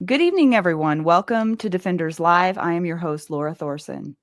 Good evening, everyone. Welcome to Defenders Live. I am your host, Laura Thorson.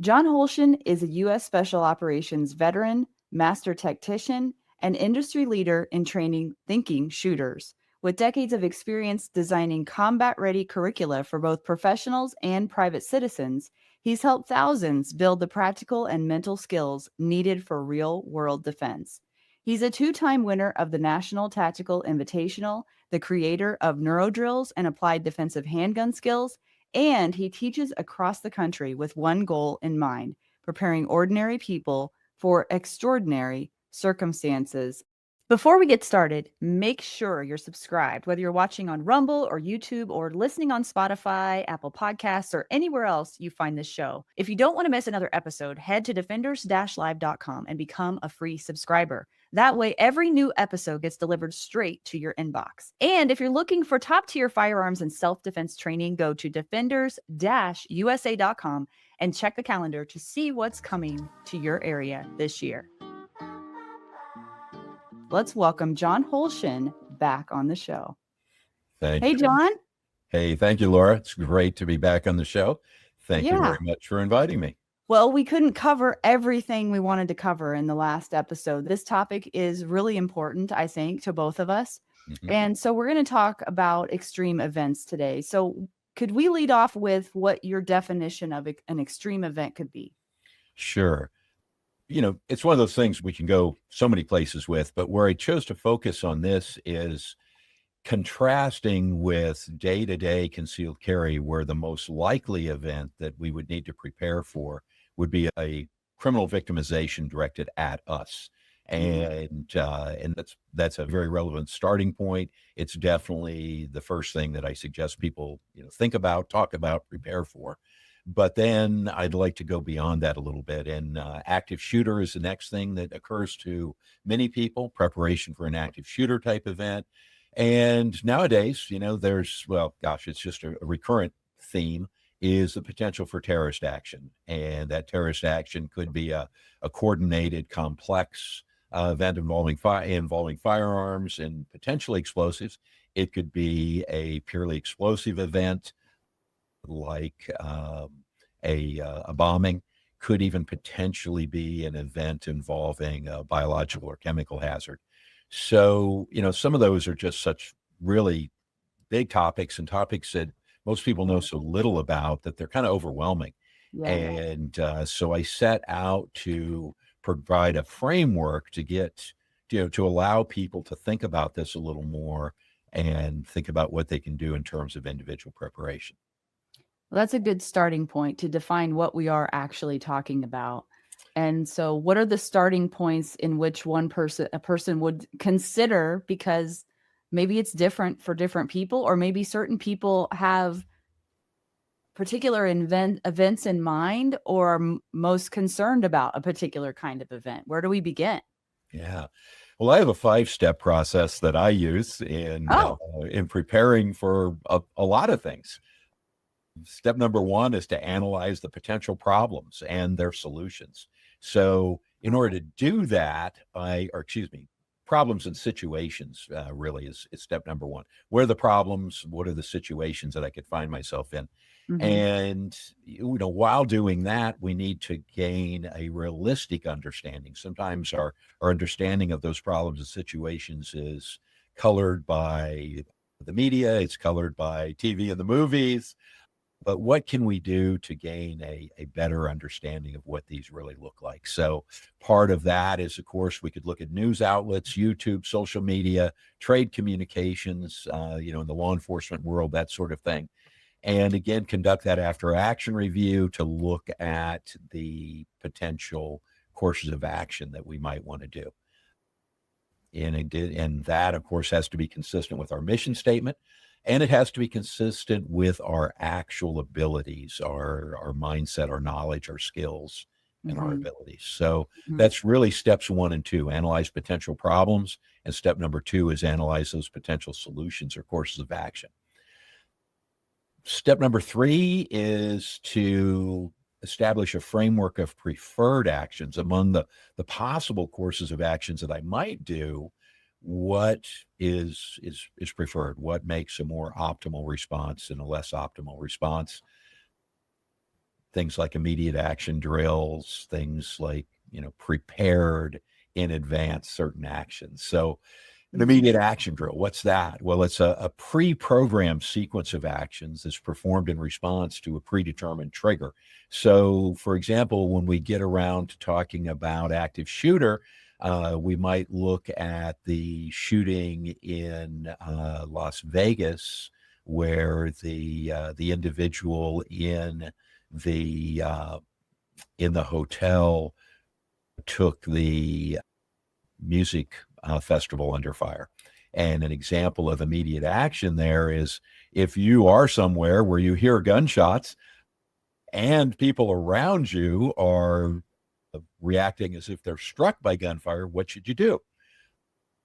John Holschen is a U.S. Special Operations veteran, master tactician, and industry leader in training thinking shooters. With decades of experience designing combat-ready curricula for both professionals and private citizens, he's helped thousands build the practical and mental skills needed for real-world defense. He's a two-time winner of the National Tactical Invitational, the creator of neurodrills and applied defensive handgun skills, and he teaches across the country with one goal in mind: preparing ordinary people for extraordinary circumstances. Before we get started, make sure you're subscribed, whether you're watching on Rumble or YouTube or listening on Spotify, Apple Podcasts, or anywhere else you find this show. If you don't want to miss another episode, head to defenders-live.com and become a free subscriber. That way, every new episode gets delivered straight to your inbox. And if you're looking for top-tier firearms and self-defense training, go to defenders-usa.com and check the calendar to see what's coming to your area this year. Let's welcome John Holschen back on the show. Thank Hey, you. John. Hey, thank you, Laura. It's great to be back on the show. Thank you very much for inviting me. Well, we couldn't cover everything we wanted to cover in the last episode. This topic is really important, I think, to both of us. Mhm. And so we're going to talk about extreme events today. So could we lead off with what your definition of an extreme event could be? Sure. You know, it's one of those things we can go so many places with, but where I chose to focus on this is contrasting with day-to-day concealed carry, where the most likely event that we would need to prepare for would be a criminal victimization directed at us. And that's a very relevant starting point. It's definitely the first thing that I suggest people, think about, talk about, prepare for. But then I'd like to go beyond that a little bit. And active shooter is the next thing that occurs to many people, preparation for an active shooter type event. And nowadays, it's just a recurrent theme is the potential for terrorist action. And that terrorist action could be a coordinated, complex event involving firearms and potentially explosives. It could be a purely explosive event like a bombing, could even potentially be an event involving a biological or chemical hazard. So, some of those are just such really big topics and topics that most people know so little about that they're kind of overwhelming. Yeah. And so I set out to provide a framework to get, to allow people to think about this a little more and think about what they can do in terms of individual preparation. Well, that's a good starting point to define what we are actually talking about. And so what are the starting points in which a person would consider, because maybe it's different for different people, or maybe certain people have particular events in mind or are most concerned about a particular kind of event? Where do we begin? Yeah. Well, I have a 5-step process that I use in preparing for a lot of things. Step number 1 is to analyze the potential problems and their solutions. So in order to do that, problems and situations really is step number 1. What are the problems? What are the situations that I could find myself in? Mhm. And, while doing that, we need to gain a realistic understanding. Sometimes our understanding of those problems and situations is colored by the media, it's colored by TV and the movies. But what can we do to gain a better understanding of what these really look like? So part of that is, of course, we could look at news outlets, YouTube, social media, trade communications, in the law enforcement world, that sort of thing. And again, conduct that after action review to look at the potential courses of action that we might want to do. And that, of course, has to be consistent with our mission statement. And it has to be consistent with our actual abilities, our mindset, our knowledge, our skills, and our abilities. So that's really steps 1 and 2, analyze potential problems. And step number 2 is analyze those potential solutions or courses of action. Step number 3 is to establish a framework of preferred actions among the possible courses of actions that I might do. what is preferred, what makes a more optimal response and a less optimal response. Things like immediate action drills, things like, prepared in advance certain actions. So an immediate action drill, what's that? Well, it's a pre-programmed sequence of actions that's performed in response to a predetermined trigger. So, for example, when we get around to talking about active shooter, we might look at the shooting in Las Vegas, where the individual the in the hotel took the music festival under fire. And an example of immediate action there is, if you are somewhere where you hear gunshots and people around you are reacting as if they're struck by gunfire, what should you do?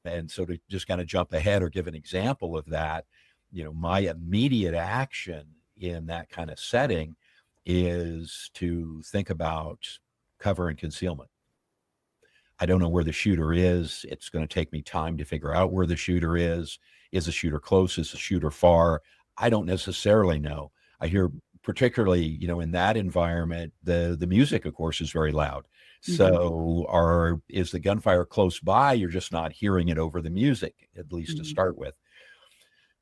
And so, to just kind of jump ahead or give an example of that, my immediate action in that kind of setting is to think about cover and concealment. I don't know where the shooter is. It's going to take me time to figure out where the shooter is. Is the shooter close? Is the shooter far? I don't necessarily know. I hear, particularly, in that environment, the music, of course, is very loud. So is the gunfire close by? You're just not hearing it over the music, at least to start with.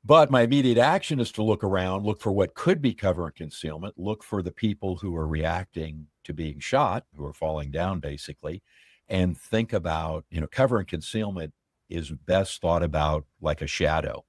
But my immediate action is to look around, look for what could be cover and concealment, look for the people who are reacting to being shot, who are falling down, basically, and think about, cover and concealment is best thought about like a shadow.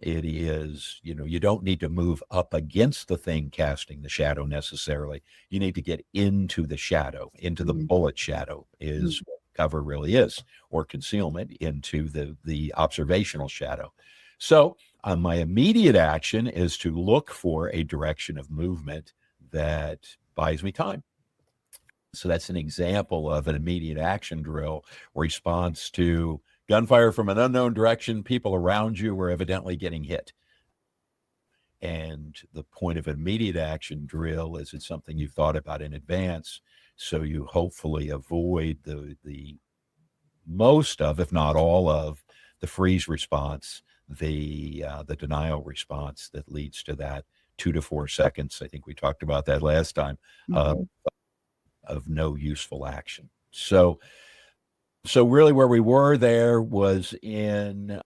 It is, you don't need to move up against the thing casting the shadow necessarily. You need to get into the shadow, into the bullet shadow is what cover really is, or concealment into the observational shadow. So my immediate action is to look for a direction of movement that buys me time. So that's an example of an immediate action drill, response to gunfire from an unknown direction. People around you were evidently getting hit. And the point of immediate action drill is it's something you've thought about in advance, so you hopefully avoid the most of, if not all of, the freeze response, the denial response that leads to that 2 to 4 seconds. I think we talked about that last time. Of no useful action. So really where we were there was in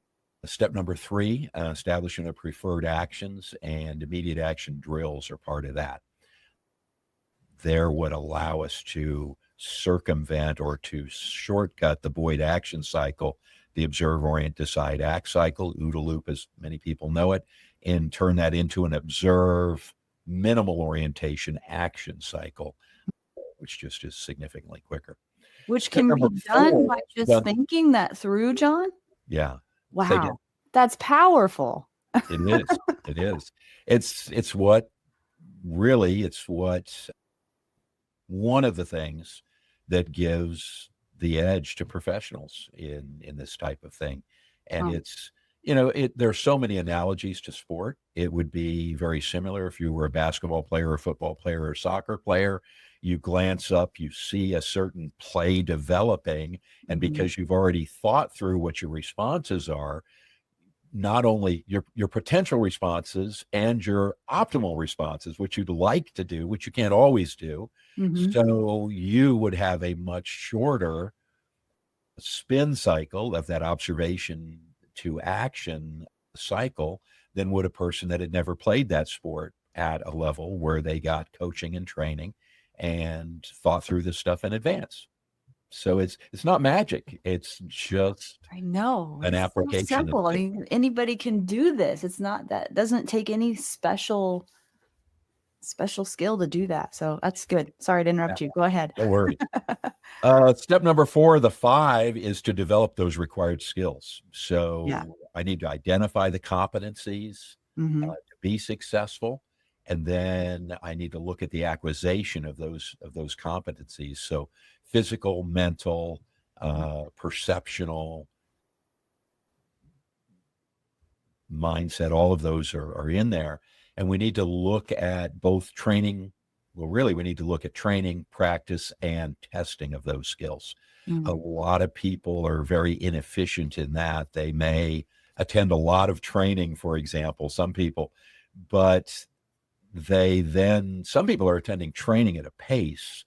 step number 3, establishing a preferred actions, and immediate action drills are part of that. There would allow us to circumvent or to shortcut the Boyd action cycle, the observe, orient, decide, act cycle, OODA loop as many people know it, and turn that into an observe, minimal orientation action cycle, which just is significantly quicker. Which can be done by just thinking that through, John? Yeah. Wow. That's powerful. It is. It is. It's what one of the things that gives the edge to professionals in this type of thing. And it's, there's so many analogies to sport. It would be very similar if you were a basketball player, a football player, or a soccer player. You glance up, you see a certain play developing, and because you've already thought through what your responses are, not only your potential responses and your optimal responses, which you'd like to do, which you can't always do. So you would have a much shorter spin cycle of that observation to action cycle than would a person that had never played that sport at a level where they got coaching and training and thought through this stuff in advance. So it's not magic. It's just an application. So simple. I mean, anybody can do this. It's not that doesn't take any special skill to do that. So that's good. Sorry to interrupt you. Go ahead. Don't worry. Step number 4, the 5, is to develop those required skills. So I need to identify the competencies to be successful. And then I need to look at the acquisition of those competencies. So physical, mental, perceptional, mindset, all of those are in there. And we need to look at both training Well, really, we need to look at training, practice, and testing of those skills. A Mm. lot of people are very inefficient in that. They may attend a lot of training, for example, some people, but some people are attending training at a pace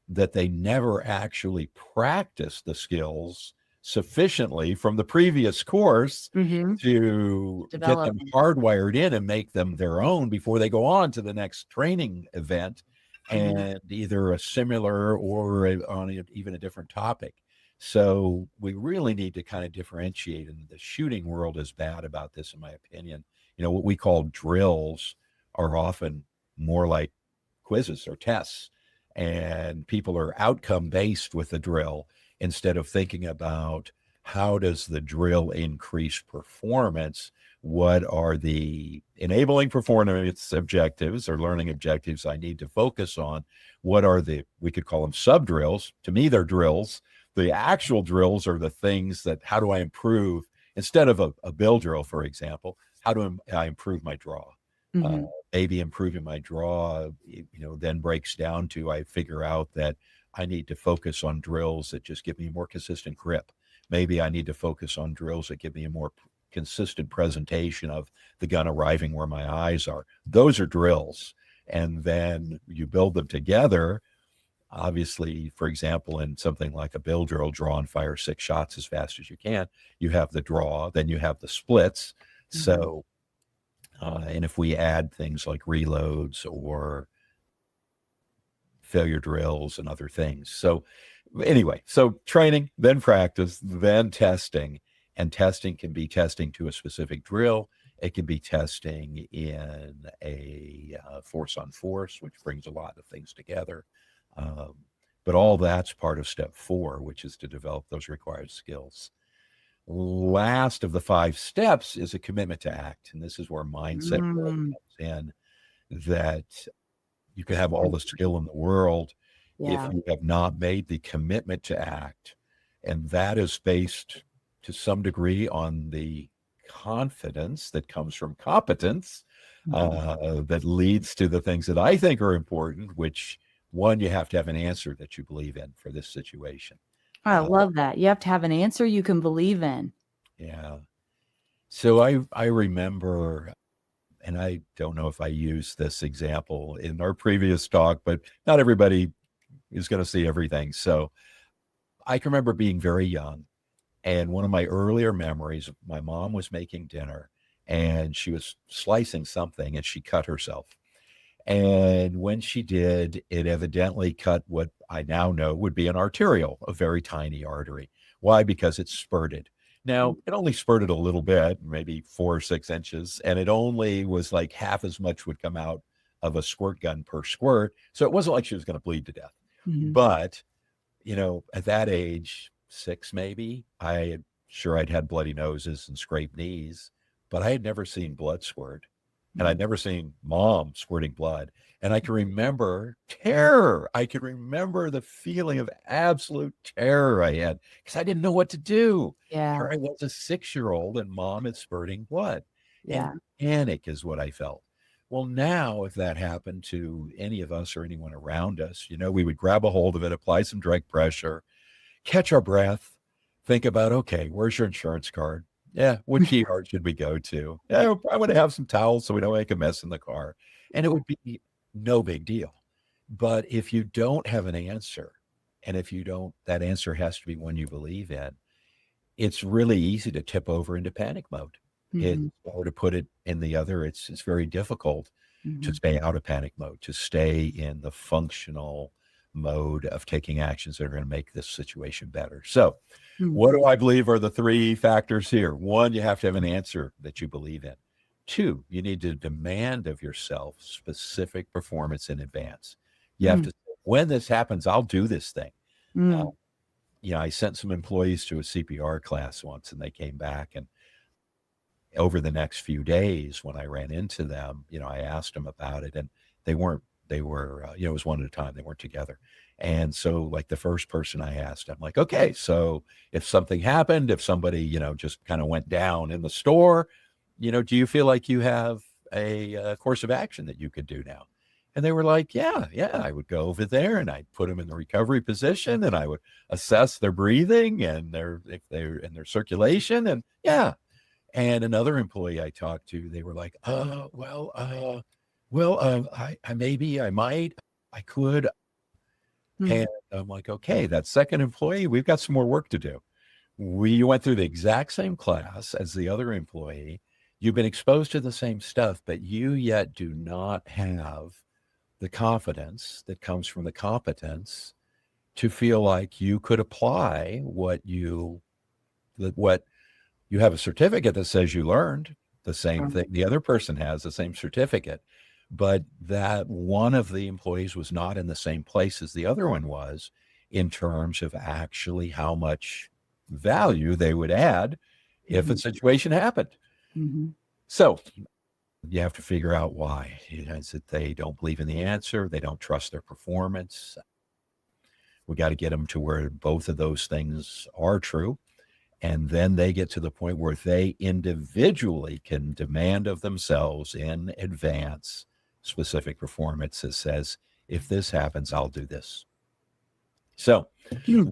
that they never actually practice the skills sufficiently from the previous course Mm-hmm. to get them Development. hardwired in and make them their own before they go on to the next training event, Mm-hmm. and either a similar or even a different topic. So we really need to kind of differentiate, and the shooting world is bad about this, in my opinion. What we call drills are often more like quizzes or tests, and people are outcome based with the drill instead of thinking about how does the drill increase performance. What are the enabling performance objectives or learning objectives I need to focus on? What are we could call them sub drills. To me, they're drills. The actual drills are the things that, how do I improve, instead of a bill drill, for example, how do I improve my draw? Uh, Mm-hmm. Maybe improving my draw, then breaks down to, I figure out that I need to focus on drills that just give me more consistent grip. Maybe I need to focus on drills that give me a more consistent presentation of the gun arriving where my eyes are. Those are drills. And then you build them together. Obviously, for example, in something like a bill drill, draw and fire 6 shots as fast as you can. You have the draw, then you have the splits. Mm-hmm. So, and if we add things like reloads or failure drills and other things. So anyway, so training, then practice, then testing. And testing can be testing to a specific drill. It can be testing in a force on force, which brings a lot of things together. But all that's part of step 4, which is to develop those required skills. Last of the 5 steps is a commitment to act. And this is where mindset really Mm. comes in, that you can have all the skill in the world if Yeah. you have not made the commitment to act. And that is based to some degree on the confidence that comes from competence, that leads to the things that I think are important, which, one, you have to have an answer that you believe in for this situation. I love that. You have to have an answer you can believe in. Yeah. So I remember, and I don't know if I used this example in our previous talk, but not everybody is going to see everything. So I can remember being very young, and one of my earlier memories, my mom was making dinner and she was slicing something and she cut herself. And when she did, it evidently cut what I now know would be an arteriole, a very tiny artery. Why? Because it spurted. Now, it only spurted a little bit, maybe 4 or 6 inches, and it only was like half as much would come out of a squirt gun per squirt. So it wasn't like she was going to bleed to death. Mm-hmm. But, at that age, 6 maybe, I'd had bloody noses and scraped knees, but I had never seen blood squirt. And I'd never seen mom squirting blood. And I can remember terror. I can remember the feeling of absolute terror I had because I didn't know what to do. Yeah. Here I was, a 6-year-old, and mom is spurting blood. Yeah. And panic is what I felt. Well, now, if that happened to any of us or anyone around us, we would grab a hold of it, apply some direct pressure, catch our breath, think about, okay, where's your insurance card? Yeah, which ER should we go to? Yeah, I want to have some towels so we don't make a mess in the car. And it would be no big deal. But if you don't have an answer, and if you don't, that answer has to be one you believe in, it's really easy to tip over into panic mode. Or to put it in the other, it's very difficult to stay out of panic mode, to stay in the functional mode of taking actions that are going to make this situation better. So, what do I believe are the 3 factors here? 1, you have to have an answer that you believe in. 2, you need to demand of yourself specific performance in advance. You have to, when this happens, I'll do this thing. I sent some employees to a CPR class once, and they came back, and over the next few days, when I ran into them, I asked them about it, and they were, it was one at a time. They weren't together. And so, like, the first person I asked, I'm like, okay, so if something happened, if somebody, just kind of went down in the store, do you feel like you have a course of action that you could do now? And they were like, yeah, I would go over there and I'd put them in the recovery position and I would assess their breathing and their circulation. And yeah. And another employee I talked to, they were like, I might, I could. And I'm like, okay, that second employee, we've got some more work to do. We went through the exact same class as the other employee. You've been exposed to the same stuff, but you yet do not have the confidence that comes from the competence to feel like you could apply what you have a certificate that says you learned the same thing the other person has, the same certificate, but that one of the employees was not in the same place as the other one was in terms of actually how much value they would add if a situation happened. So you have to figure out why. Is it they don't believe in the answer? They don't trust their performance? We got to get them to where both of those things are true. And then they get to the point where they individually can demand of themselves in advance specific performance that says, if this happens, I'll do this. So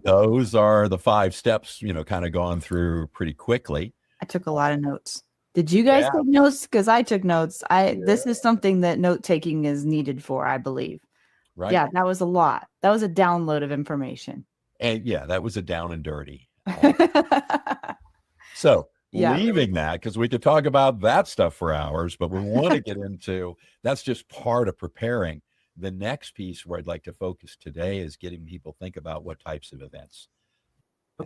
those are the 5 steps, kind of gone through pretty quickly. I took a lot of notes. Did you guys take notes? Because I took notes. This is something that note taking is needed for, I believe. Right. Yeah, that was a lot. That was a download of information. And that was a down and dirty. So leaving that, because we could talk about that stuff for hours, but we want to get into, that's just part of preparing. The next piece where I'd like to focus today is getting people think about what types of events.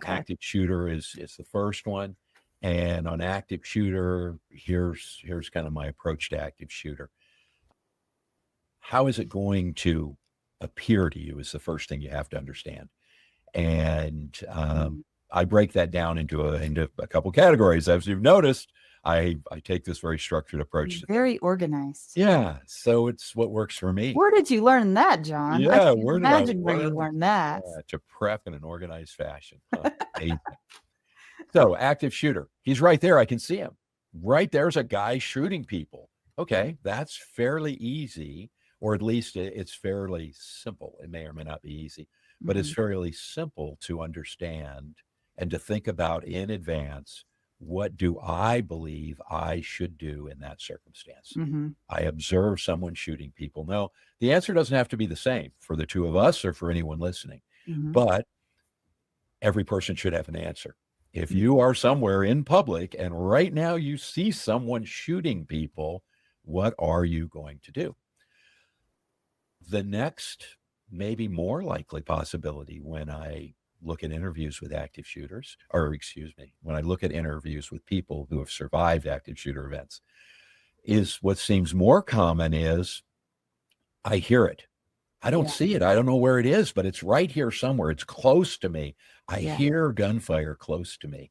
Active shooter is the first one. And on active shooter, here's kind of my approach to active shooter. How is it going to appear to you is the first thing you have to understand. And I break that down into a couple categories. As you've noticed, I take this very structured approach. Very organized. Yeah. So it's what works for me. Where did you learn that, John? Yeah. I can't imagine where you learned that. To prep in an organized fashion. So active shooter, he's right there. I can see him. Right there's a guy shooting people. Okay. That's fairly easy, or at least it's fairly simple. It may or may not be easy, but it's fairly simple to understand and to think about in advance. What do I believe I should do in that circumstance? I observe someone shooting people. No, the answer doesn't have to be the same for the two of us or for anyone listening, but every person should have an answer. If you are somewhere in public and right now you see someone shooting people, what are you going to do? The next, maybe more likely possibility when I look at interviews with active shooters, when I look at interviews with people who have survived active shooter events, is what seems more common is I hear it. I don't see it. I don't know where it is, but it's right here somewhere. It's close to me. I hear gunfire close to me.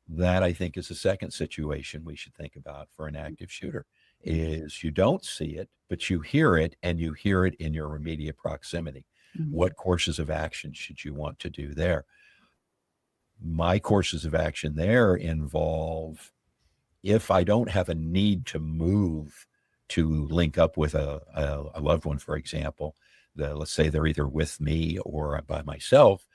That, I think, is the second situation we should think about for an active shooter, is you don't see it, but you hear it, and you hear it in your immediate proximity. What courses of action should you want to do there? My courses of action there involve, if I don't have a need to move to link up with a loved one, for example, let's say they're either with me or by myself,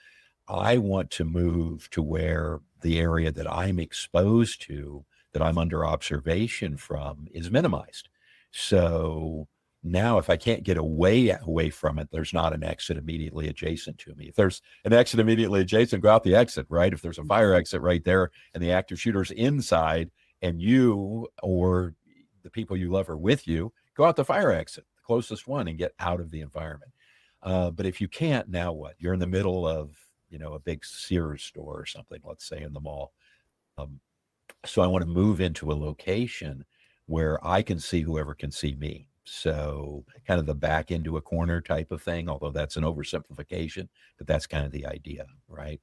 I want to move to where the area that I'm exposed to, that I'm under observation from, is minimized. So now if I can't get away from it, there's not an exit immediately adjacent to me. If there's an exit immediately adjacent, go out the exit, right? If there's a fire exit right there and the active shooter's inside and you or the people you love are with you, go out the fire exit, the closest one, and get out of the environment. But if you can't, now what? You're in the middle of, a big Sears store or something, let's say, in the mall. So I want to move into a location where I can see whoever can see me. So kind of the back into a corner type of thing, although that's an oversimplification, but that's kind of the idea, right?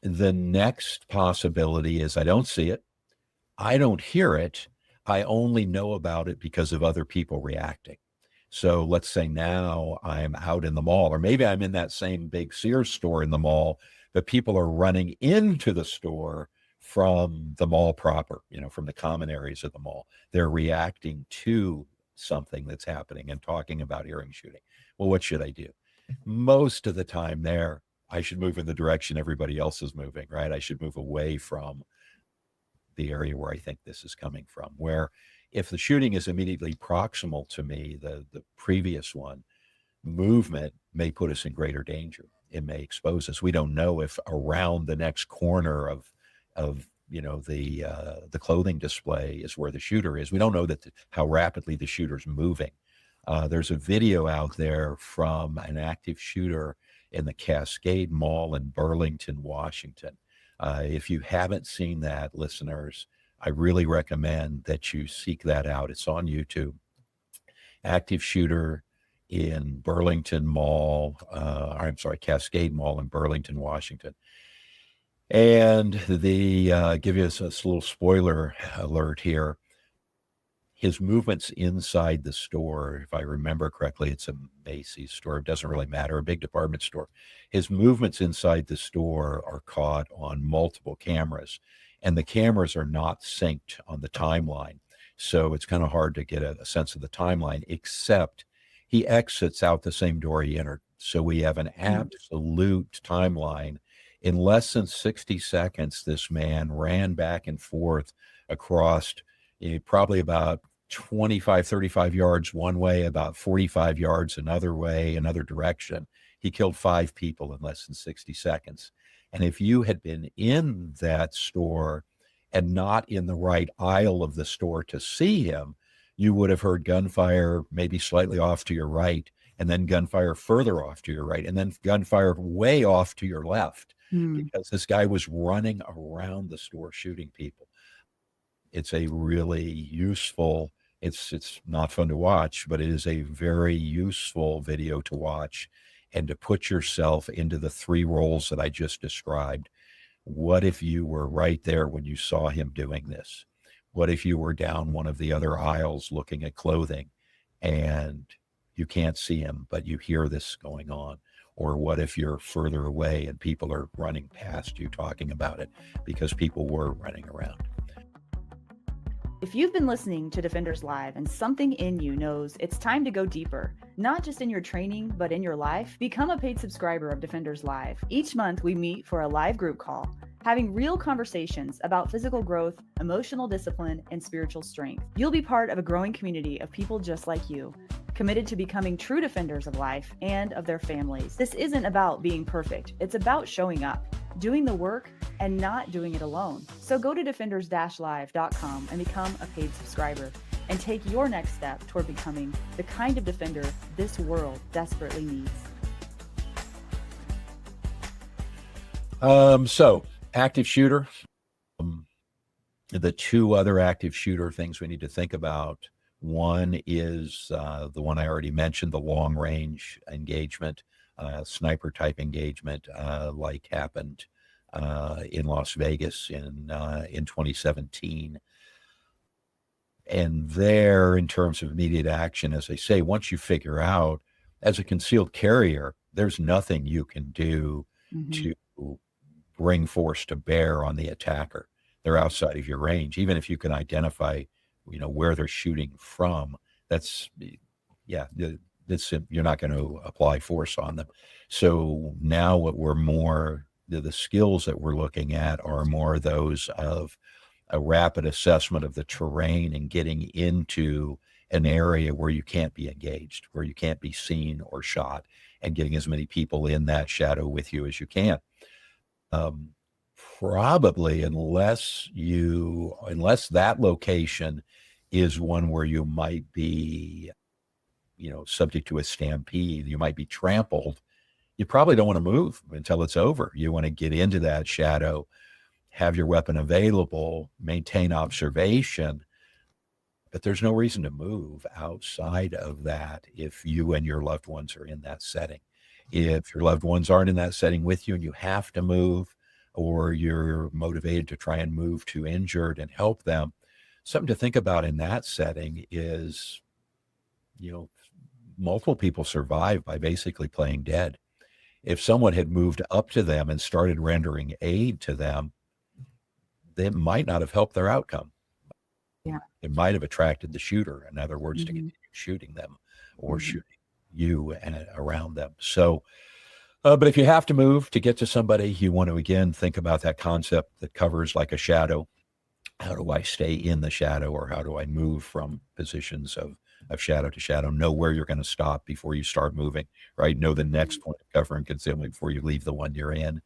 The next possibility is I don't see it. I don't hear it. I only know about it because of other people reacting. So let's say now I'm out in the mall, or maybe I'm in that same big Sears store in the mall, but people are running into the store from the mall proper, from the common areas of the mall. They're reacting to something that's happening and talking about hearing shooting. Well, what should I do? Most of the time there, I should move in the direction everybody else is moving, right? I should move away from the area where I think this is coming from. Where if the shooting is immediately proximal to me, the previous one, movement may put us in greater danger. It may expose us. We don't know if around the next corner of the clothing display is where the shooter is. We don't know how rapidly the shooter's moving. There's a video out there from an active shooter in the Cascade Mall in Burlington, Washington. If you haven't seen that, listeners, I really recommend that you seek that out. It's on YouTube. Active shooter in Burlington Mall, Cascade Mall in Burlington, Washington. And the give you a little spoiler alert here. His movements inside the store, if I remember correctly, it's a Macy's store. It doesn't really matter, a big department store. His movements inside the store are caught on multiple cameras, and the cameras are not synced on the timeline. So it's kind of hard to get a sense of the timeline, except he exits out the same door he entered. So we have an absolute timeline. In less than 60 seconds, this man ran back and forth across probably about 25, 35 yards one way, about 45 yards another way, another direction. He killed 5 people in less than 60 seconds. And if you had been in that store and not in the right aisle of the store to see him, you would have heard gunfire maybe slightly off to your right, and then gunfire further off to your right, and then gunfire way off to your left, because this guy was running around the store shooting people. It's a really useful, it's not fun to watch, but it is a very useful video to watch and to put yourself into the 3 roles that I just described. What if you were right there when you saw him doing this? What if you were down one of the other aisles looking at clothing and you can't see him, but you hear this going on? Or what if you're further away and people are running past you talking about it because people were running around? If you've been listening to Defenders Live and something in you knows it's time to go deeper, not just in your training, but in your life, become a paid subscriber of Defenders Live. Each month we meet for a live group call, having real conversations about physical growth, emotional discipline, and spiritual strength. You'll be part of a growing community of people just like you, committed to becoming true defenders of life and of their families. This isn't about being perfect. It's about showing up, doing the work, and not doing it alone. So go to defenders-live.com and become a paid subscriber and take your next step toward becoming the kind of defender this world desperately needs. So active shooter, the 2 other active shooter things we need to think about. One is the one I already mentioned, the long range engagement, sniper type engagement, like happened in Las Vegas in 2017. And there, in terms of immediate action, as I say, once you figure out, as a concealed carrier, there's nothing you can do to bring force to bear on the attacker. They're outside of your range. Even if you can identify, where they're shooting from, you're not going to apply force on them. So now what we're more, the skills that we're looking at are more those of a rapid assessment of the terrain and getting into an area where you can't be engaged, where you can't be seen or shot, and getting as many people in that shadow with you as you can. Probably unless that location is one where you might be, subject to a stampede, you might be trampled, you probably don't want to move until it's over. You want to get into that shadow, have your weapon available, maintain observation, but there's no reason to move outside of that if you and your loved ones are in that setting. If your loved ones aren't in that setting with you and you have to move, or you're motivated to try and move to injured and help them, something to think about in that setting is, multiple people survive by basically playing dead. If someone had moved up to them and started rendering aid to them, they might not have helped their outcome. Yeah. It might have attracted the shooter, in other words, to Mm-hmm. continue shooting them or Mm-hmm. shooting you and around them. So, but if you have to move to get to somebody, you want to again think about that concept that covers like a shadow. How do I stay in the shadow, or how do I move from positions of shadow to shadow? Know where you're going to stop before you start moving, right? Know the next point of cover and concealment before you leave the one you're in.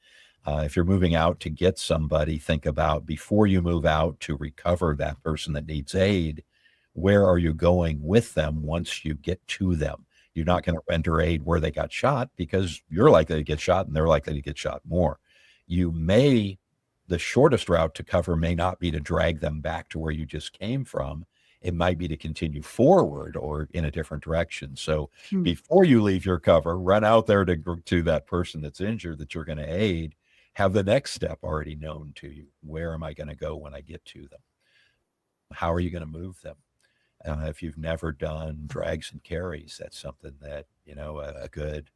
If you're moving out to get somebody, think about before you move out to recover that person that needs aid, where are you going with them once you get to them? You're not going to render aid where they got shot because you're likely to get shot and they're likely to get shot more. You may The shortest route to cover may not be to drag them back to where you just came from. It might be to continue forward or in a different direction. So Hmm. before you leave your cover, run out there to that person that's injured that you're going to aid. Have the next step already known to you. Where am I going to go when I get to them? How are you going to move them? If you've never done drags and carries, that's something that, a good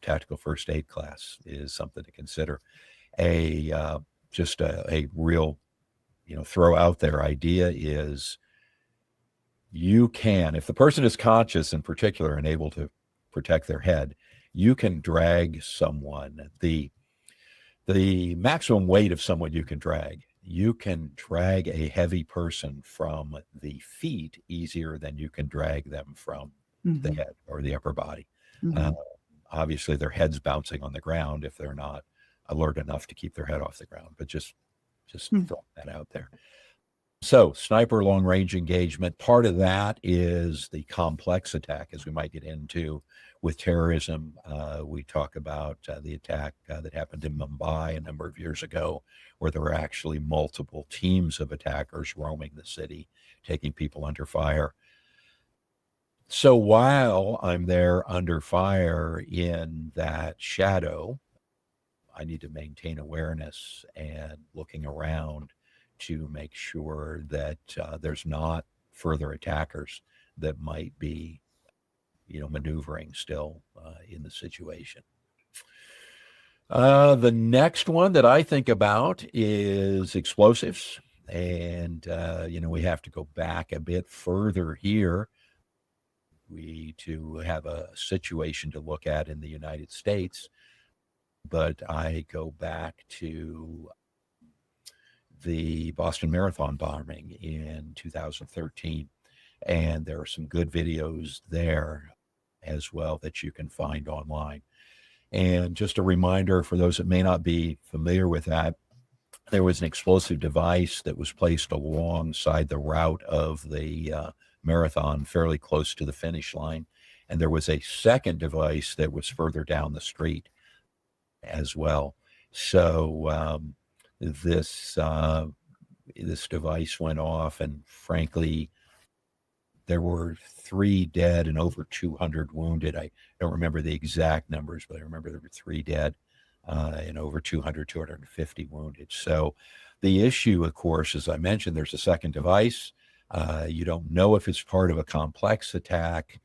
tactical first aid class is something to consider. A Just a real, throw out there idea is you can, if the person is conscious in particular and able to protect their head, you can drag someone. The maximum weight of someone you can drag a heavy person from the feet easier than you can drag them from the Mm-hmm. head or the upper body. Mm-hmm. Uh, Obviously, their head's bouncing on the ground if they're not alert enough to keep their head off the ground. But just Hmm. throw that out there. So, sniper long range engagement, part of that is the complex attack, as we might get into with terrorism. We talk about the attack that happened in Mumbai a number of years ago, where there were actually multiple teams of attackers roaming the city, taking people under fire. So, while I'm there under fire in that shadow, I need to maintain awareness and looking around to make sure that there's not further attackers that might be, maneuvering still in the situation. The next one that I think about is explosives. And, we have to go back a bit further here. We to have a situation to look at in the United States, but I go back to the Boston Marathon bombing in 2013. And there are some good videos there as well that you can find online. And just a reminder for those that may not be familiar with that, there was an explosive device that was placed alongside the route of the marathon, fairly close to the finish line. And there was a second device that was further down the street as well. So this this device went off, and frankly, there were 3 dead and over 200 wounded. I don't remember the exact numbers, but I remember there were 3 dead and over 200, 250 wounded. So the issue, of course, as I mentioned, there's a second device. You don't know if it's part of a complex attack.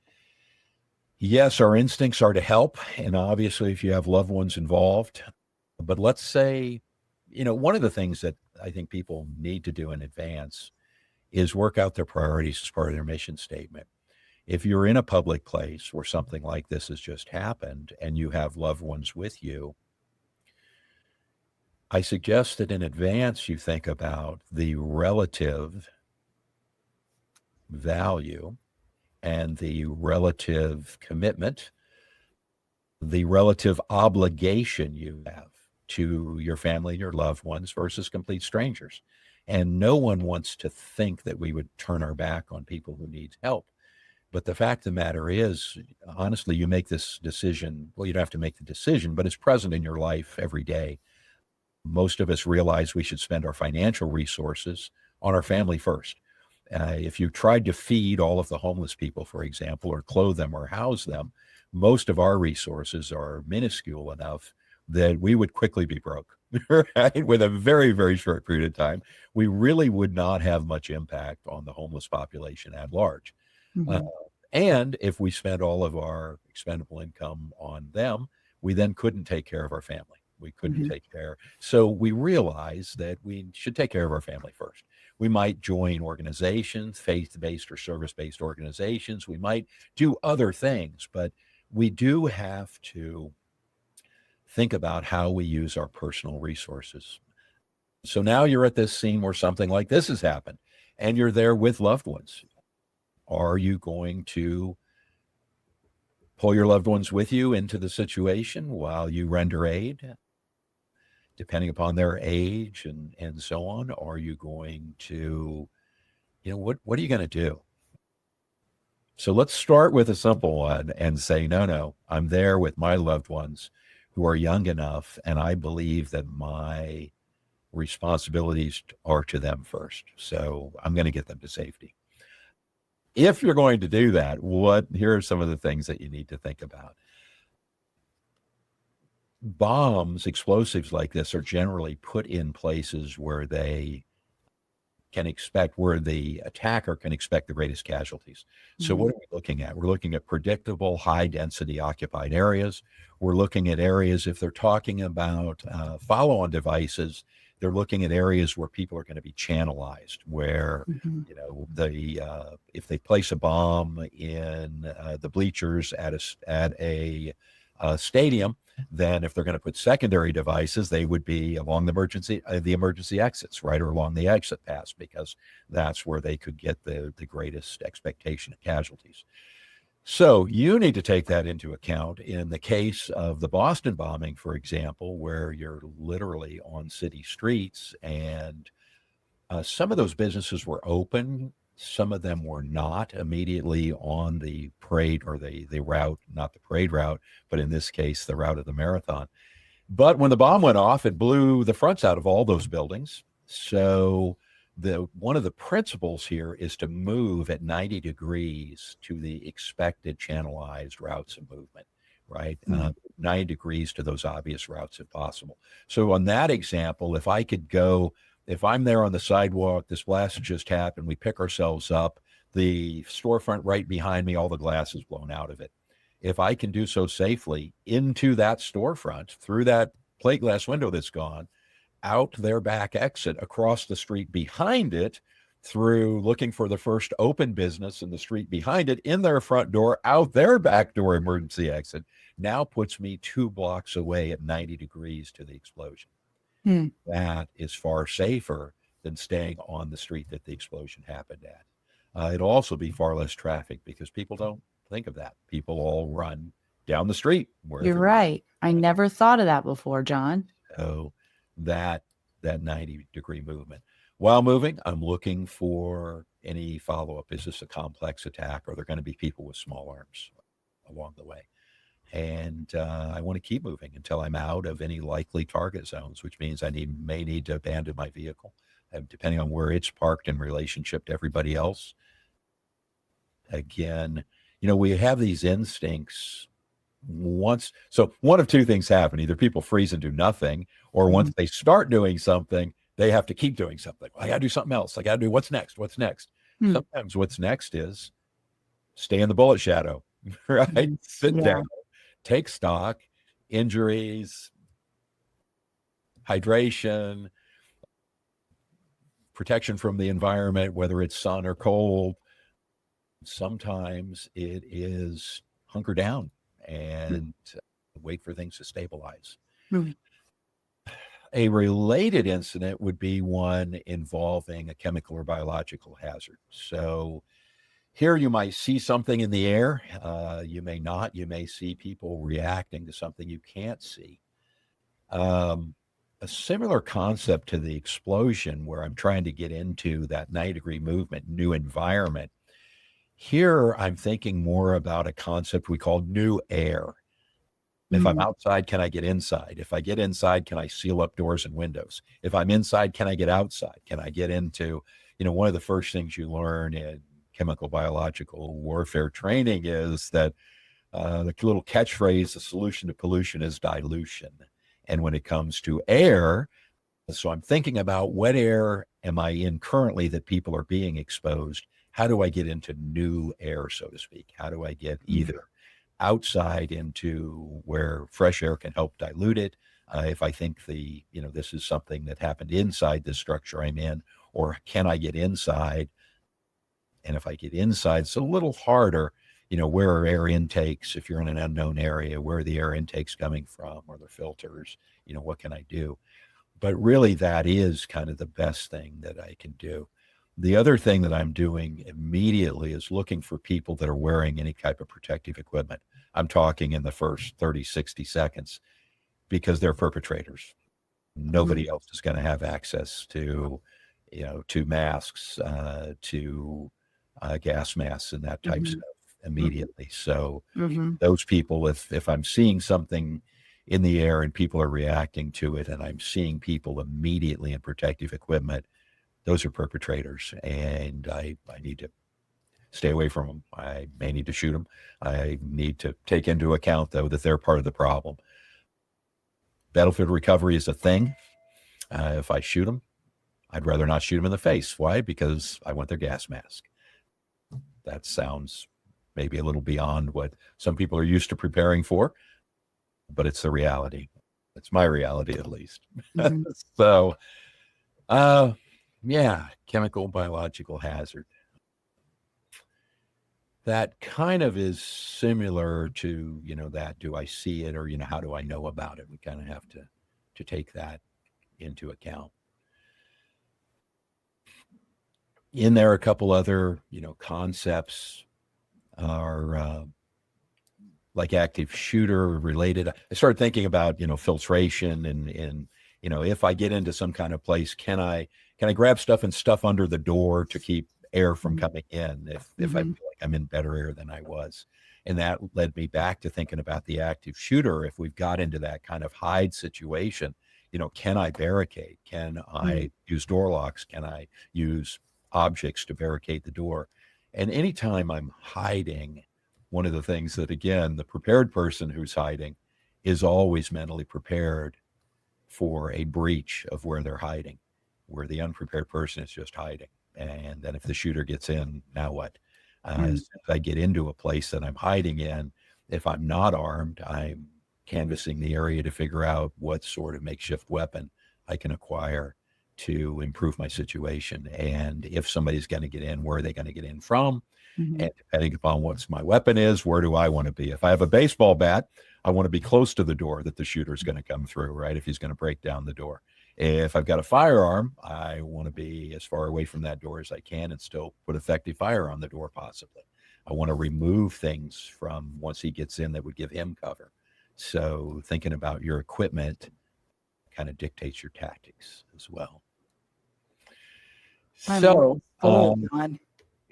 Yes, our instincts are to help, and obviously, if you have loved ones involved. But let's say, one of the things that I think people need to do in advance is work out their priorities as part of their mission statement. If you're in a public place where something like this has just happened and you have loved ones with you, I suggest that in advance you think about the relative value and the relative commitment, the relative obligation you have to your family, your loved ones versus complete strangers. And no one wants to think that we would turn our back on people who need help. But the fact of the matter is, honestly, you make this decision. Well, you don't have to make the decision, but it's present in your life every day. Most of us realize we should spend our financial resources on our family first. If you tried to feed all of the homeless people, for example, or clothe them or house them, most of our resources are minuscule enough that we would quickly be broke, right? With a very, very short period of time. We really would not have much impact on the homeless population at large. Uh, Mm-hmm. and if we spent all of our expendable income on them, we then couldn't take care of our family. We couldn't Mm-hmm. take care. So we realized that we should take care of our family first. We might join organizations, faith-based or service-based organizations. We might do other things, but we do have to think about how we use our personal resources. So now you're at this scene where something like this has happened and you're there with loved ones. Are you going to pull your loved ones with you into the situation while you render aid, depending upon their age and so on? Are you going to, what are you going to do? So let's start with a simple one and say, no, I'm there with my loved ones who are young enough, and I believe that my responsibilities are to them first. So I'm going to get them to safety. If you're going to do that, here are some of the things that you need to think about. Bombs, explosives like this are generally put in places where the attacker can expect the greatest casualties. So what are we looking at? We're looking at predictable, high density occupied areas. We're looking at areas, if they're talking about follow-on devices, they're looking at areas where people are going to be channelized, where, if they place a bomb in the bleachers at a stadium, then if they're going to put secondary devices, they would be along the emergency exits, right, or along the exit paths, because that's where they could get the greatest expectation of casualties. So you need to take that into account in the case of the Boston bombing, for example, where you're literally on city streets, and some of those businesses were open. Some of them were not immediately on the parade or the route, not the parade route, but in this case, the route of the marathon. But when the bomb went off, it blew the fronts out of all those buildings. So one of the principles here is to move at 90 degrees to the expected channelized routes of movement, right? 90 degrees to those obvious routes if possible. So on that example, if I'm there on the sidewalk, this blast has just happened, we pick ourselves up, the storefront right behind me, all the glass is blown out of it. If I can do so safely into that storefront, through that plate glass window that's gone, out their back exit, across the street behind it, through looking for the first open business in the street behind it, in their front door, out their back door emergency exit, now puts me 2 blocks away at 90 degrees to the explosion. That is far safer than staying on the street that the explosion happened at. It'll also be far less traffic because people don't think of that. People all run down the street. You're right. I never thought of that before, John. So that 90-degree movement. While moving, I'm looking for any follow-up. Is this a complex attack? Are there going to be people with small arms along the way? And I want to keep moving until I'm out of any likely target zones, which means I may need to abandon my vehicle, depending on where it's parked in relationship to everybody else. Again, we have these instincts once. So one of two things happen. Either people freeze and do nothing, or once they start doing something, they have to keep doing something. I got to do something else. I got to do what's next. Sometimes what's next is stay in the bullet shadow, right? Sit down. Take stock, injuries, hydration, protection from the environment, whether it's sun or cold. Sometimes it is hunker down and wait for things to stabilize. A related incident would be one involving a chemical or biological hazard. So here you might see something in the air. You may not. You may see people reacting to something you can't see. A similar concept to the explosion, where I'm trying to get into that 90-degree movement, new environment. Here, I'm thinking more about a concept we call new air. If I'm outside, can I get inside? If I get inside, can I seal up doors and windows? If I'm inside, can I get outside? Can I get into, one of the first things you learn in chemical biological warfare training is that the little catchphrase, the solution to pollution is dilution. And when it comes to air, so I'm thinking about what air am I in currently that people are being exposed? How do I get into new air, so to speak? How do I get either outside into where fresh air can help dilute it? If I think this is something that happened inside the structure I'm in, or can I get inside? And if I get inside, it's a little harder. Where are air intakes? If you're in an unknown area, where are the air intakes coming from, or the filters? What can I do? But really, that is kind of the best thing that I can do. The other thing that I'm doing immediately is looking for people that are wearing any type of protective equipment. I'm talking in the first 30, 60 seconds, because they're perpetrators. Nobody else is going to have access to, to masks, to gas masks and that type stuff immediately. So those people, if I'm seeing something in the air and people are reacting to it, and I'm seeing people immediately in protective equipment, those are perpetrators, and I need to stay away from them. I may need to shoot them. I need to take into account, though, that they're part of the problem. Battlefield recovery is a thing. If I shoot them, I'd rather not shoot them in the face. Why? Because I want their gas mask. That sounds maybe a little beyond what some people are used to preparing for, but it's the reality. It's my reality, at least. So, yeah, chemical, biological hazard. That kind of is similar to, that do I see it, or, how do I know about it? We kind of have to take that into account. In there, a couple other, concepts are like active shooter related. I started thinking about, filtration and, if I get into some kind of place, can I grab stuff and stuff under the door to keep air from coming in if I feel like I'm in better air than I was? And that led me back to thinking about the active shooter. If we've got into that kind of hide situation, can I barricade? Can I use door locks? Can I use objects to barricade the door? And anytime I'm hiding, one of the things that, again, the prepared person who's hiding is always mentally prepared for a breach of where they're hiding, where the unprepared person is just hiding. And then if the shooter gets in, now what? As I get into a place that I'm hiding in, if I'm not armed, I'm canvassing the area to figure out what sort of makeshift weapon I can acquire to improve my situation. And if somebody's going to get in, where are they going to get in from? And depending upon what my weapon is, where do I want to be? If I have a baseball bat, I want to be close to the door that the shooter is going to come through, right? If he's going to break down the door. If I've got a firearm, I want to be as far away from that door as I can and still put effective fire on the door, possibly. I want to remove things from once he gets in that would give him cover. So thinking about your equipment kind of dictates your tactics as well.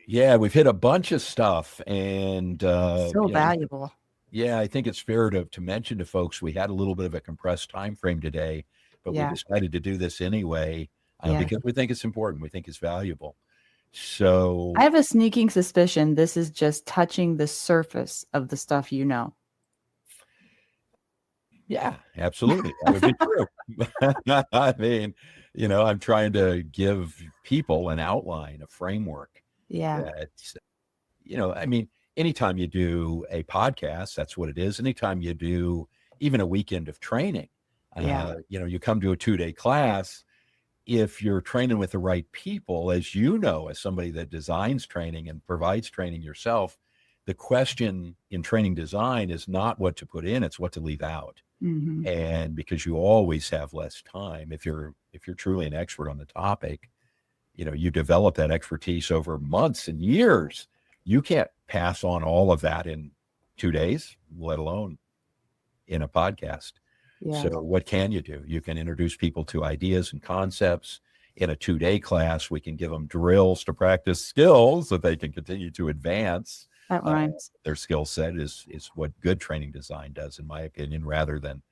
Yeah, we've hit a bunch of stuff, and so valuable. Yeah, I think it's fair to mention to folks we had a little bit of a compressed time frame today, but we decided to do this anyway because we think it's important. We think it's valuable. So I have a sneaking suspicion this is just touching the surface of the stuff you know. Yeah, absolutely. That would be true. I mean, I'm trying to give people an outline, a framework. Yeah. That's, I mean, anytime you do a podcast, that's what it is. Anytime you do even a weekend of training, you come to a 2-day class. If you're training with the right people, as as somebody that designs training and provides training yourself, the question in training design is not what to put in, it's what to leave out. And because you always have less time, if you're truly an expert on the topic, you develop that expertise over months and years. You can't pass on all of that in 2 days, let alone in a podcast. Yeah. So what can you do? You can introduce people to ideas and concepts. In a 2-day class, we can give them drills to practice skills that they can continue to advance. That rhymes. Their skill set is what good training design does, in my opinion, rather than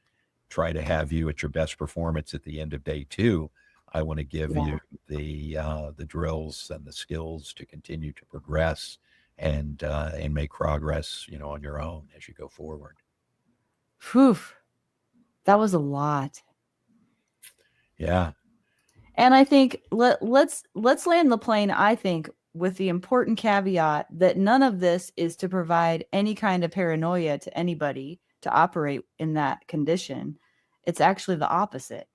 try to have you at your best performance at the end of day 2. I want to give you the drills and the skills to continue to progress and make progress, on your own as you go forward. Whew. That was a lot. Yeah. And I think let's land the plane, I think, with the important caveat that none of this is to provide any kind of paranoia to anybody to operate in that condition. It's actually the opposite.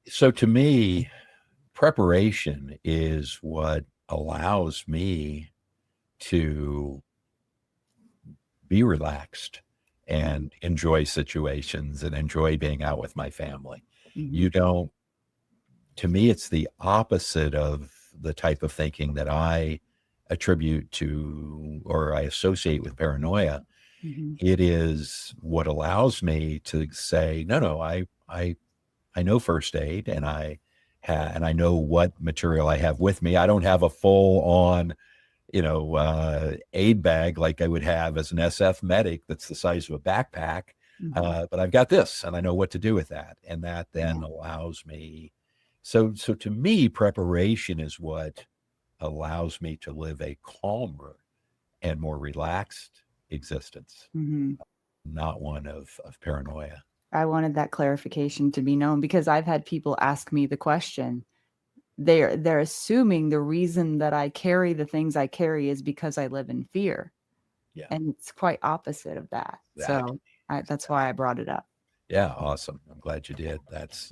So to me, preparation is what allows me to be relaxed and enjoy situations and enjoy being out with my family. Mhm. You don't, to me, it's the opposite of the type of thinking that I attribute to or I associate with paranoia. Mhm. It is what allows me to say, no, I know first aid, and I know what material I have with me. I don't have a full on, aid bag like I would have as an SF medic that's the size of a backpack. Mhm. But I've got this and I know what to do with that. And that then Yeah. allows me. So to me, preparation is what allows me to live a calmer and more relaxed existence, Mhm. not one of paranoia. I wanted that clarification to be known because I've had people ask me the question. They're assuming the reason that I carry the things I carry is because I live in fear, Yeah, and it's quite opposite of that. exactly. So that's why I brought it up. Yeah, awesome. I'm glad you did. That's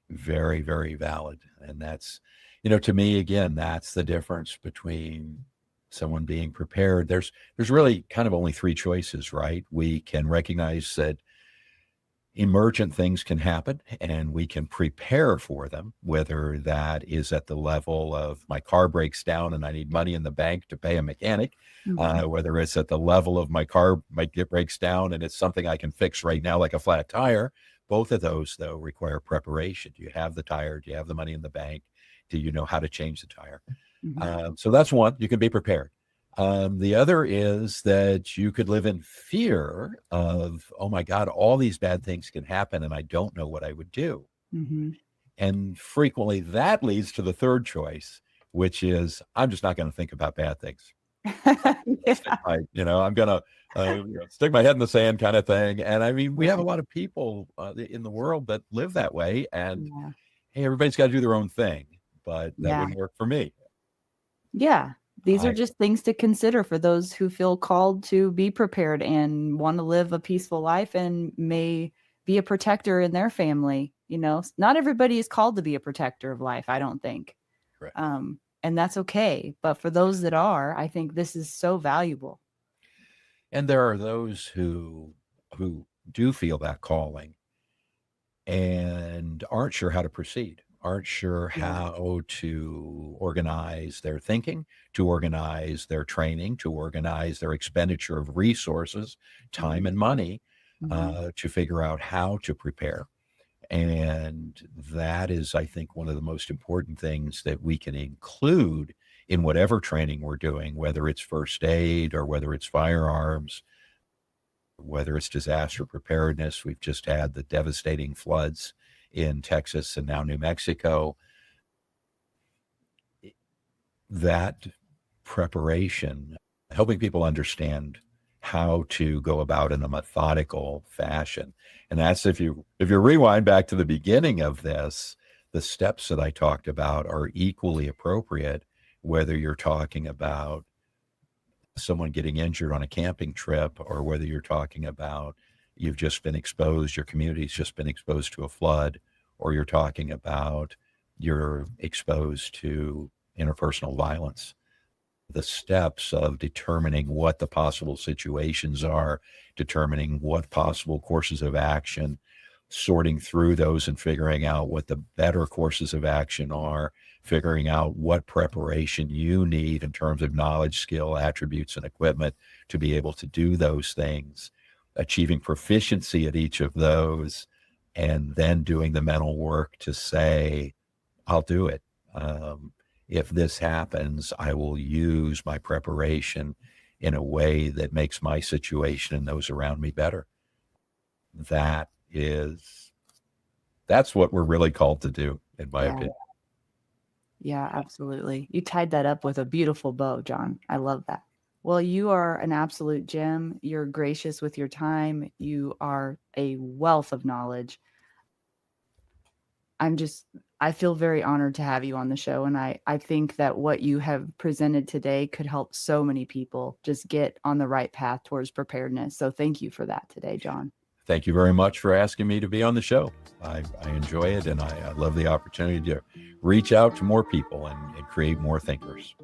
very, very valid. And that's, to me, again, that's the difference between someone being prepared. There's really kind of only three choices, right? We can recognize that emergent things can happen and we can prepare for them, whether that is at the level of my car breaks down and I need money in the bank to pay a mechanic, Mhm. whether it's at the level of my car might get breaks down and it's something I can fix right now, like a flat tire. Both of those, though, require preparation. Do you have the tire? Do you have the money in the bank? Do you know how to change the tire? Mhm. So that's one, you can be prepared. The other is that you could live in fear of, oh my God, all these bad things can happen and I don't know what I would do. Mhm. And frequently that leads to the third choice, which is I'm just not going to think about bad things. Yeah. I'm going to stick my head in the sand kind of thing. And I mean, we have a Right. lot of people in the world that live that way. And Yeah. hey, everybody's got to do their own thing, but that Yeah. wouldn't work for me. Yeah. These are I just things to consider for those who feel called to be prepared and want to live a peaceful life and may be a protector in their family. Not everybody is called to be a protector of life, I don't think. correct. And that's okay. But for those that are, I think this is so valuable. And there are those who do feel that calling and aren't sure how to proceed, aren't sure Yeah. how to organize their thinking, to organize their training, to organize their expenditure of resources, time Mhm. and money, Mhm. to figure out how to prepare. And that is, I think, one of the most important things that we can include in whatever training we're doing, whether it's first aid or whether it's firearms, whether it's disaster preparedness. We've just had the devastating floods in Texas and now New Mexico. That preparation, helping people understand how to go about in a methodical fashion. And that's if you rewind back to the beginning of this, the steps that I talked about are equally appropriate, whether you're talking about someone getting injured on a camping trip or whether you're talking about you've just been exposed, your community's just been exposed to a flood, or you're talking about you're exposed to interpersonal violence. The steps of determining what the possible situations are, determining what possible courses of action, sorting through those and figuring out what the better courses of action are, figuring out what preparation you need in terms of knowledge, skill, attributes, and equipment to be able to do those things, achieving proficiency at each of those, and then doing the mental work to say, I'll do it. If this happens, I will use my preparation in a way that makes my situation and those around me better. That is, that's what we're really called to do, in my Yeah. opinion. Yeah, absolutely. You tied that up with a beautiful bow, John. I love that. Well, you are an absolute gem. You're gracious with your time. You are a wealth of knowledge. I'm just I feel very honored to have you on the show, and I think that what you have presented today could help so many people just get on the right path towards preparedness. So thank you for that today, John. Thank you very much for asking me to be on the show. I enjoy it, and I love the opportunity to reach out to more people and create more thinkers.